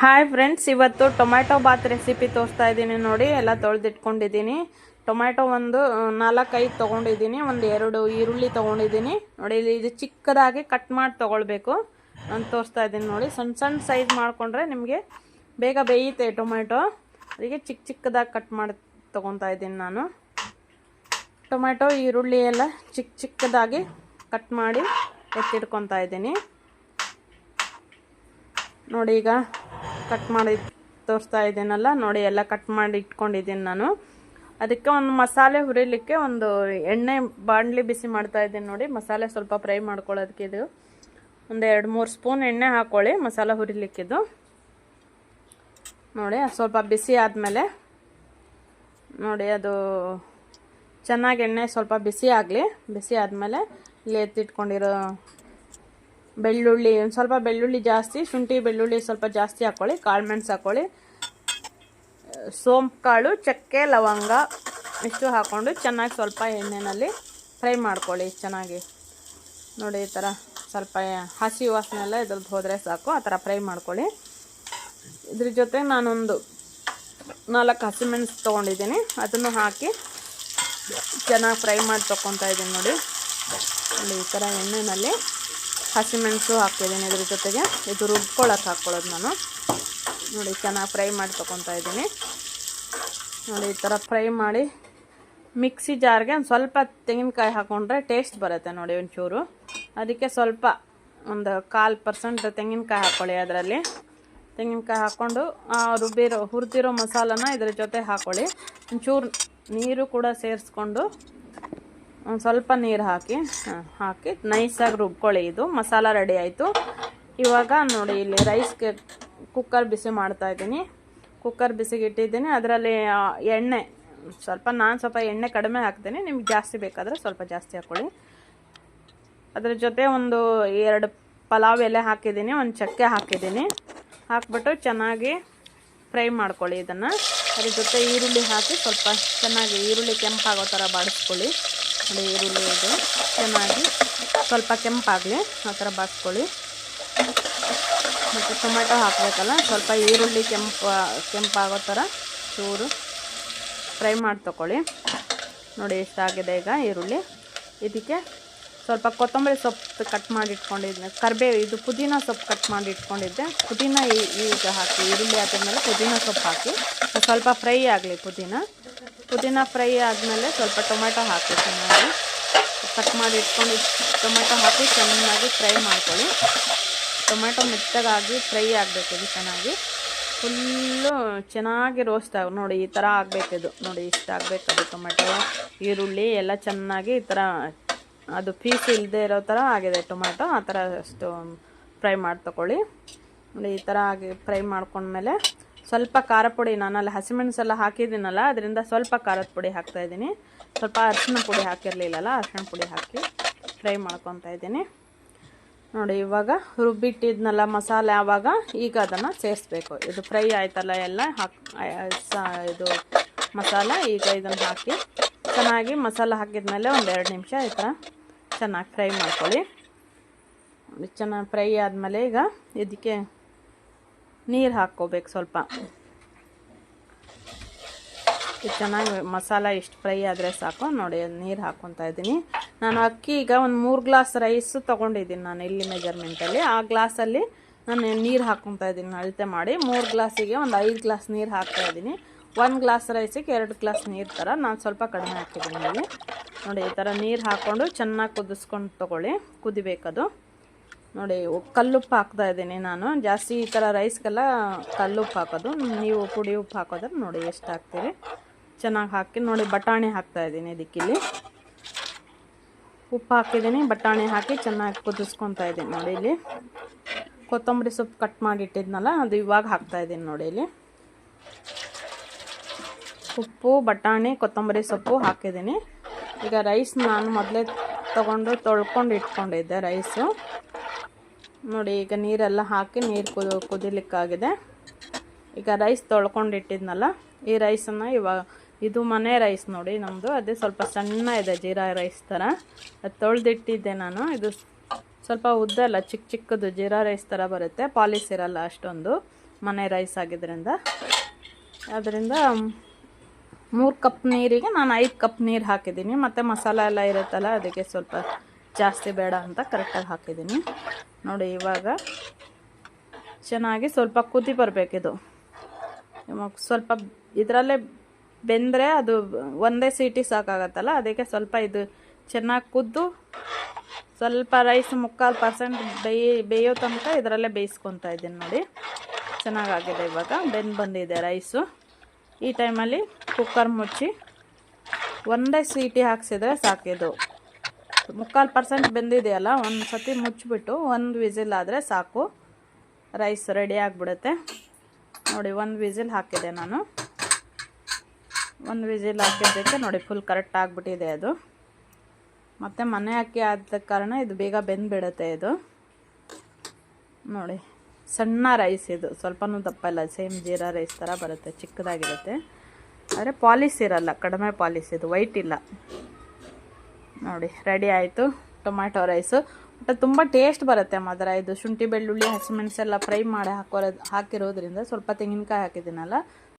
Hi friends, ಇವತ್ತು tomato Baat recipe ತೋರಿಸ್ತಾ ಇದ್ದೀನಿ ನೋಡಿ. ಎಲ್ಲ ತೊಳೆದಿಟ್ಕೊಂಡಿದ್ದೀನಿ. ಟೊಮ್ಯಾಟೊ ಒಂದು 4-5 ತೊಗೊಂಡಿದ್ದೀನಿ. ಒಂದು 2 ಈರುಳ್ಳಿ ತೊಗೊಂಡಿದ್ದೀನಿ ನೋಡಿ. ಇದು ಚಿಕ್ಕದಾಗಿ ಕಟ್ ಮಾಡಿ ತೊಗೊಳ್ಬೇಕು. ನಾನು ತೋರಿಸ್ತಾ ಇದ್ದೀನಿ ನೋಡಿ. ಸಣ್ಣ ಸಣ್ಣ ಸೈಜ್ ಮಾಡಿಕೊಂಡ್ರೆ ನಿಮಗೆ ಬೇಗ ಬೇಯುತ್ತೆ ಟೊಮ್ಯಾಟೊ. ಅದಕ್ಕೆ ಚಿಕ್ಕದಾಗಿ ಕಟ್ ಮಾಡಿ ತೊಗೊತಾ ಇದ್ದೀನಿ ನಾನು. ಟೊಮ್ಯಾಟೊ ಈರುಳ್ಳಿ ಎಲ್ಲ ಚಿಕ್ಕದಾಗಿ ಕಟ್ ಮಾಡಿ ಎತ್ತಿಟ್ಕೊತಾ ಇದ್ದೀನಿ ನೋಡಿ. ಈಗ ಕಟ್ ಮಾಡಿ ತೋರಿಸ್ತಾ ಇದ್ದೀನಲ್ಲ ನೋಡಿ. ಎಲ್ಲ ಕಟ್ ಮಾಡಿ ಇಟ್ಕೊಂಡಿದ್ದೀನಿ ನಾನು. ಅದಕ್ಕೆ ಒಂದು ಮಸಾಲೆ ಹುರಿಲಿಕ್ಕೆ ಒಂದು ಎಣ್ಣೆ ಬಾಣಲಿ ಬಿಸಿ ಮಾಡ್ತಾ ಇದ್ದೀನಿ ನೋಡಿ. ಮಸಾಲೆ ಸ್ವಲ್ಪ ಫ್ರೈ ಮಾಡ್ಕೊಳ್ಳೋದಕ್ಕೆ ಇದು ಒಂದು 2-3 ಸ್ಪೂನ್ ಎಣ್ಣೆ ಹಾಕ್ಕೊಳ್ಳಿ ಮಸಾಲೆ ಹುರಿಲಿಕ್ಕಿದು ನೋಡಿ. ಸ್ವಲ್ಪ ಬಿಸಿ ಆದಮೇಲೆ ನೋಡಿ, ಅದು ಚೆನ್ನಾಗಿ ಎಣ್ಣೆ ಸ್ವಲ್ಪ ಬಿಸಿ ಆಗಲಿ. ಬಿಸಿ ಆದಮೇಲೆ ಇಲ್ಲಿ ಎತ್ತಿಟ್ಕೊಂಡಿರೋ ಬೆಳ್ಳುಳ್ಳಿ, ಒಂದು ಸ್ವಲ್ಪ ಬೆಳ್ಳುಳ್ಳಿ ಜಾಸ್ತಿ, ಶುಂಠಿ ಬೆಳ್ಳುಳ್ಳಿ ಸ್ವಲ್ಪ ಜಾಸ್ತಿ ಹಾಕ್ಕೊಳ್ಳಿ. ಕಾಳು ಮೆಣಸು ಹಾಕ್ಕೊಳ್ಳಿ, ಸೋಂಪು ಕಾಳು, ಚಕ್ಕೆ, ಲವಂಗ ಇಷ್ಟು ಹಾಕ್ಕೊಂಡು ಚೆನ್ನಾಗಿ ಸ್ವಲ್ಪ ಎಣ್ಣೆಯಲ್ಲಿ ಫ್ರೈ ಮಾಡ್ಕೊಳ್ಳಿ ಚೆನ್ನಾಗಿ ನೋಡಿ. ಈ ಥರ ಸ್ವಲ್ಪ ಹಸಿ ವಾಸನೆ ಎಲ್ಲ ಇದ್ರದ್ದು ಹೋದರೆ ಸಾಕು, ಆ ಥರ ಫ್ರೈ ಮಾಡ್ಕೊಳ್ಳಿ. ಇದ್ರ ಜೊತೆ ನಾನೊಂದು 4 ಹಸಿಮೆಣಸು ತೊಗೊಂಡಿದ್ದೀನಿ. ಅದನ್ನು ಹಾಕಿ ಚೆನ್ನಾಗಿ ಫ್ರೈ ಮಾಡಿ ತೊಗೊತಾ ಇದ್ದೀನಿ ನೋಡಿ. ಈ ಥರ ಎಣ್ಣೆಯಲ್ಲಿ ಹಸಿಮೆಣಸು ಹಾಕ್ತಿದ್ದೀನಿ. ಇದ್ರ ಜೊತೆಗೆ ಇದು ರುಬ್ಕೊಳ್ಳೋಕೆ ಹಾಕ್ಕೊಳ್ಳೋದು ನಾನು ನೋಡಿ. ಚೆನ್ನಾಗಿ ಫ್ರೈ ಮಾಡಿ ತೊಗೊತಾ ಇದ್ದೀನಿ ನೋಡಿ. ಈ ಥರ ಫ್ರೈ ಮಾಡಿ ಮಿಕ್ಸಿ ಜಾರ್ಗೆ ಒಂದು ಸ್ವಲ್ಪ ತೆಂಗಿನಕಾಯಿ ಹಾಕ್ಕೊಂಡ್ರೆ ಟೇಸ್ಟ್ ಬರುತ್ತೆ ನೋಡಿ ಒಂಚೂರು. ಅದಕ್ಕೆ ಸ್ವಲ್ಪ ಒಂದು 1/4% ತೆಂಗಿನಕಾಯಿ ಹಾಕ್ಕೊಳ್ಳಿ. ಅದರಲ್ಲಿ ತೆಂಗಿನಕಾಯಿ ಹಾಕ್ಕೊಂಡು ಹುರಿದಿರೋ ಮಸಾಲನ ಇದ್ರ ಜೊತೆ ಹಾಕ್ಕೊಳ್ಳಿ. ಒಂಚೂರು ನೀರು ಕೂಡ ಸೇರಿಸ್ಕೊಂಡು ಒಂದು ಸ್ವಲ್ಪ ನೀರು ಹಾಕಿ ನೈಸಾಗಿ ರುಬ್ಕೊಳ್ಳಿ. ಇದು ಮಸಾಲ ರೆಡಿ ಆಯಿತು. ಇವಾಗ ನೋಡಿ, ಇಲ್ಲಿ ರೈಸ್ಗೆ ಕುಕ್ಕರ್ ಬಿಸಿ ಮಾಡ್ತಾ ಇದ್ದೀನಿ. ಕುಕ್ಕರ್ ಬಿಸಿಗೆ ಇಟ್ಟಿದ್ದೀನಿ. ಅದರಲ್ಲಿ ಎಣ್ಣೆ ನಾನು ಸ್ವಲ್ಪ ಎಣ್ಣೆ ಕಡಿಮೆ ಹಾಕ್ತೀನಿ. ನಿಮ್ಗೆ ಜಾಸ್ತಿ ಬೇಕಾದರೆ ಸ್ವಲ್ಪ ಜಾಸ್ತಿ ಹಾಕ್ಕೊಳ್ಳಿ. ಅದ್ರ ಜೊತೆ ಒಂದು 2 ಪಲಾವ್ ಎಲೆ ಹಾಕಿದ್ದೀನಿ, ಒಂದು ಚಕ್ಕೆ ಹಾಕಿದ್ದೀನಿ. ಹಾಕ್ಬಿಟ್ಟು ಚೆನ್ನಾಗಿ ಫ್ರೈ ಮಾಡ್ಕೊಳ್ಳಿ ಇದನ್ನು. ಅದ್ರ ಜೊತೆ ಈರುಳ್ಳಿ ಹಾಕಿ ಸ್ವಲ್ಪ ಚೆನ್ನಾಗಿ ಈರುಳ್ಳಿ ಕೆಂಪಾಗೋ ಥರ ಬಾಡಿಸ್ಕೊಳ್ಳಿ ನೋಡಿ. ಈರುಳ್ಳಿ ಇದು ಚೆನ್ನಾಗಿ ಸ್ವಲ್ಪ ಕೆಂಪಾಗಲಿ, ಆ ಥರ ಬಾಡಿಸ್ಕೊಳ್ಳಿ. ಮತ್ತು ಟೊಮೆಟೊ ಹಾಕಬೇಕಲ್ಲ, ಸ್ವಲ್ಪ ಈರುಳ್ಳಿ ಕೆಂಪಾಗೋ ಥರ ಚೂರು ಫ್ರೈ ಮಾಡಿ ತಗೊಳ್ಳಿ ನೋಡಿ. ಎಷ್ಟಾಗಿದೆ ಈಗ ಈರುಳ್ಳಿ. ಇದಕ್ಕೆ ಸ್ವಲ್ಪ ಕೊತ್ತಂಬರಿ ಸೊಪ್ಪು ಕಟ್ ಮಾಡಿ ಇಟ್ಕೊಂಡಿದ್ದೆ, ಕರಿಬೇವು, ಇದು ಪುದೀನ ಸೊಪ್ಪು ಕಟ್ ಮಾಡಿ ಇಟ್ಕೊಂಡಿದ್ದೆ. ಪುದೀನ ಈಗ ಹಾಕಿ, ಈರುಳ್ಳಿ ಹಾಕಿದ್ಮೇಲೆ ಪುದೀನ ಸೊಪ್ಪು ಹಾಕಿ ಸ್ವಲ್ಪ ಫ್ರೈ ಆಗಲಿ. ಪುದೀನ ಫ್ರೈ ಆದಮೇಲೆ ಸ್ವಲ್ಪ ಟೊಮೆಟೊ ಹಾಕಿ ಚೆನ್ನಾಗಿ ಕಟ್ ಮಾಡಿ ಇಟ್ಕೊಂಡು ಟೊಮೆಟೊ ಹಾಕಿ ಚೆನ್ನಾಗಿ ಫ್ರೈ ಮಾಡ್ಕೊಳ್ಳಿ. ಟೊಮೆಟೊ ಮೆತ್ತಗಾಗಿ ಫ್ರೈ ಆಗಬೇಕು. ಇದು ಚೆನ್ನಾಗಿ ಫುಲ್ಲು ಚೆನ್ನಾಗಿ ರೋಸ್ಟ್ ಆಗಿ ನೋಡಿ. ಈ ಥರ ಆಗಬೇಕಿದು ನೋಡಿ. ಇಷ್ಟ ಆಗಬೇಕದು. ಟೊಮೆಟೊ ಈರುಳ್ಳಿ ಎಲ್ಲ ಚೆನ್ನಾಗಿ ಈ ಥರ ಅದು ಪೀಸ್ ಇಲ್ಲದೆ ಇರೋ ಥರ ಆಗಿದೆ ಟೊಮೆಟೊ. ಆ ಥರ ಅಷ್ಟು ಫ್ರೈ ಮಾಡಿ ತಗೊಳ್ಳಿ ನೋಡಿ. ಈ ಥರ ಆಗಿ ಫ್ರೈ ಮಾಡ್ಕೊಂಡ್ಮೇಲೆ ಸ್ವಲ್ಪ ಖಾರ ಪುಡಿ, ನಾನಲ್ಲಿ ಹಸಿಮೆಣಸೆಲ್ಲ ಹಾಕಿದ್ದೀನಲ್ಲ, ಅದರಿಂದ ಸ್ವಲ್ಪ ಖಾರದ ಪುಡಿ ಹಾಕ್ತಾಯಿದ್ದೀನಿ. ಸ್ವಲ್ಪ ಅರಿಶಿಣ ಪುಡಿ ಹಾಕಿರಲಿಲ್ಲಲ್ಲ, ಅರಿಶಿಣ ಪುಡಿ ಹಾಕಿ ಫ್ರೈ ಮಾಡ್ಕೊತಾ ಇದ್ದೀನಿ ನೋಡಿ. ಇವಾಗ ರುಬ್ಬಿಟ್ಟಿದ್ನಲ್ಲ ಮಸಾಲೆ, ಆವಾಗ ಈಗ ಅದನ್ನು ಸೇರಿಸ್ಬೇಕು. ಇದು ಫ್ರೈ ಆಯ್ತಲ್ಲ ಎಲ್ಲ ಇದು ಮಸಾಲೆ. ಈಗ ಇದನ್ನು ಹಾಕಿ ಚೆನ್ನಾಗಿ ಮಸಾಲೆ ಹಾಕಿದ್ಮೇಲೆ ಒಂದು 2 ನಿಮಿಷ ಈ ಥರ ಚೆನ್ನಾಗಿ ಫ್ರೈ ಮಾಡ್ಕೊಳ್ಳಿ. ಚೆನ್ನಾಗಿ ಫ್ರೈ ಆದಮೇಲೆ ಈಗ ಇದಕ್ಕೆ ನೀರು ಹಾಕ್ಕೋಬೇಕು ಸ್ವಲ್ಪ. ಚೆನ್ನಾಗಿ ಮಸಾಲ ಇಷ್ಟು ಫ್ರೈ ಆದರೆ ಸಾಕು ನೋಡಿ. ನೀರು ಹಾಕ್ಕೊತಾ ಇದ್ದೀನಿ ನಾನು. ಅಕ್ಕಿ ಈಗ ಒಂದು 3 ಗ್ಲಾಸ್ ರೈಸು ತೊಗೊಂಡಿದ್ದೀನಿ ನಾನು ಇಲ್ಲಿ ಮೆಜರ್ಮೆಂಟಲ್ಲಿ. ಆ ಗ್ಲಾಸಲ್ಲಿ ನಾನು ನೀರು ಹಾಕ್ಕೊತಾ ಇದ್ದೀನಿ ಅಳತೆ ಮಾಡಿ. 3 ಗ್ಲಾಸಿಗೆ ಒಂದು 5 ಗ್ಲಾಸ್ ನೀರು ಹಾಕ್ತಾಯಿದ್ದೀನಿ. 1 ಗ್ಲಾಸ್ ರೈಸಿಗೆ 2 ಗ್ಲಾಸ್ ನೀರು ಥರ ನಾನು ಸ್ವಲ್ಪ ಕಡಿಮೆ ಹಾಕಿದ್ದೀನಿ ಇಲ್ಲಿ ನೋಡಿ. ಈ ಥರ ನೀರು ಹಾಕ್ಕೊಂಡು ಚೆನ್ನಾಗಿ ಕುದಿಸ್ಕೊಂಡು ತೊಗೊಳ್ಳಿ. ಕುದಿಬೇಕದು ನೋಡಿ. ಕಲ್ಲುಪ್ಪು ಹಾಕ್ತಾಯಿದ್ದೀನಿ ನಾನು ಜಾಸ್ತಿ. ಈ ಥರ ರೈಸ್ಗೆಲ್ಲ ಕಲ್ಲುಪ್ಪು ಹಾಕೋದು. ನೀವು ಪುಡಿ ಉಪ್ಪು ಹಾಕೋದ್ರೆ ನೋಡಿ ಎಷ್ಟು ಹಾಕ್ತೀರಿ ಚೆನ್ನಾಗಿ ಹಾಕಿ ನೋಡಿ. ಬಟಾಣಿ ಹಾಕ್ತಾಯಿದ್ದೀನಿ ಇದಕ್ಕಿಲ್ಲಿ. ಉಪ್ಪು ಹಾಕಿದ್ದೀನಿ, ಬಟಾಣಿ ಹಾಕಿ ಚೆನ್ನಾಗಿ ಕುದಿಸ್ಕೊತಾ ಇದ್ದೀನಿ ನೋಡಿ. ಇಲ್ಲಿ ಕೊತ್ತಂಬರಿ ಸೊಪ್ಪು ಕಟ್ ಮಾಡಿಟ್ಟಿದ್ನಲ್ಲ, ಅದು ಇವಾಗ ಹಾಕ್ತಾಯಿದ್ದೀನಿ ನೋಡಿ. ಇಲ್ಲಿ ಉಪ್ಪು, ಬಟಾಣಿ, ಕೊತ್ತಂಬರಿ ಸೊಪ್ಪು ಹಾಕಿದ್ದೀನಿ. ಈಗ ರೈಸ್ ನಾನು ಮೊದಲೇ ತೊಳ್ಕೊಂಡು ಇಟ್ಕೊಂಡಿದ್ದೆ ರೈಸು ನೋಡಿ. ಈಗ ನೀರೆಲ್ಲ ಹಾಕಿ ನೀರು ಕುದಿಲಿಕ್ಕಾಗಿದೆ. ಈಗ ರೈಸ್ ತೊಳ್ಕೊಂಡಿಟ್ಟಿದ್ನಲ್ಲ, ಈ ರೈಸನ್ನು ಇವಾಗ ಇದು ಮನೆ ರೈಸ್ ನೋಡಿ ನಮ್ಮದು. ಅದೇ ಸ್ವಲ್ಪ ಸಣ್ಣ ಇದೆ, ಜೀರಾ ರೈಸ್ ಥರ. ಅದು ತೊಳೆದಿಟ್ಟಿದ್ದೆ ನಾನು. ಇದು ಸ್ವಲ್ಪ ಉದ್ದ ಅಲ್ಲ, ಚಿಕ್ಕ ಚಿಕ್ಕದು ಜೀರಾ ರೈಸ್ ಥರ ಬರುತ್ತೆ, ಪಾಲಿಶ್ ಇರಲ್ಲ ಅಷ್ಟೊಂದು. ಮನೆ ರೈಸ್ ಆಗಿದ್ದರಿಂದ. ಅದರಿಂದ 3 ಕಪ್ ನೀರಿಗೆ ನಾನು 5 ಕಪ್ ನೀರು ಹಾಕಿದ್ದೀನಿ. ಮತ್ತು ಮಸಾಲ ಎಲ್ಲ ಇರುತ್ತಲ್ಲ, ಅದಕ್ಕೆ ಸ್ವಲ್ಪ ಜಾಸ್ತಿ ಬೇಡ ಅಂತ ಕರೆಕ್ಟಾಗಿ ಹಾಕಿದ್ದೀನಿ. ನೋಡಿ, ಇವಾಗ ಚೆನ್ನಾಗಿ ಸ್ವಲ್ಪ ಕುದಿ ಬರಬೇಕಿದು. ಸ್ವಲ್ಪ ಇದರಲ್ಲೇ ಬೆಂದರೆ ಅದು ಒಂದೇ ಸೀಟಿ ಸಾಕಾಗತ್ತಲ್ಲ, ಅದಕ್ಕೆ ಸ್ವಲ್ಪ ಇದು ಚೆನ್ನಾಗಿ ಕುದ್ದು ಸ್ವಲ್ಪ ರೈಸ್ 3/4% ಬೇಯೋ ತನಕ ಇದರಲ್ಲೇ ಬೇಯಿಸ್ಕೊತಾ ಇದ್ದೀನಿ. ನೋಡಿ, ಚೆನ್ನಾಗಾಗಿದೆ. ಇವಾಗ ಬಂದಿದೆ ರೈಸು. ಈ ಟೈಮಲ್ಲಿ ಕುಕ್ಕರ್ ಮುಚ್ಚಿ ಒಂದೇ ಸೀಟಿ ಹಾಕ್ಸಿದ್ರೆ ಸಾಕಿದು. 3/4% ಬೆಂದಿದೆಯಲ್ಲ, ಒಂದು ಸತಿ ಮುಚ್ಚಿಬಿಟ್ಟು 1 ವಿಸಿಲ್ ಆದರೆ ಸಾಕು, ರೈಸ್ ರೆಡಿ ಆಗಿಬಿಡುತ್ತೆ. ನೋಡಿ, 1 ವಿಸಿಲ್ ಹಾಕಿದೆ ನಾನು. 1 ವಿಸಿಲ್ ಹಾಕಿದ್ದಕ್ಕೆ ನೋಡಿ ಫುಲ್ ಕರೆಕ್ಟ್ ಆಗಿಬಿಟ್ಟಿದೆ ಅದು. ಮತ್ತು ಮನೆ ಅಕ್ಕಿ ಆದ ಕಾರಣ ಇದು ಬೇಗ ಬೆಂದುಬಿಡುತ್ತೆ. ಇದು ನೋಡಿ, ಸಣ್ಣ ರೈಸ್ ಇದು, ಸ್ವಲ್ಪನೂ ದಪ್ಪ ಇಲ್ಲ, ಸೇಮ್ ಜೀರಾ ರೈಸ್ ಥರ ಬರುತ್ತೆ, ಚಿಕ್ಕದಾಗಿರುತ್ತೆ. ಆದರೆ ಪಾಲಿಶ್ ಇರಲ್ಲ, ಕಡಿಮೆ ಪಾಲಿಶ್ ಇದು, ವೈಟ್ ಇಲ್ಲ. ನೋಡಿ, ರೆಡಿ ಆಯಿತು ಟೊಮ್ಯಾಟೊ ರೈಸು. ಮತ್ತು ತುಂಬ ಟೇಸ್ಟ್ ಬರುತ್ತೆ ಮಾತ್ರ. ಇದು ಶುಂಠಿ ಬೆಳ್ಳುಳ್ಳಿ ಹಸಿಮೆಣಸೆಲ್ಲ ಫ್ರೈ ಮಾಡಿ ಹಾಕಿರೋದ್ರಿಂದ ಸ್ವಲ್ಪ ತೆಂಗಿನಕಾಯಿ ಹಾಕಿದ್ದೀನಲ್ಲ,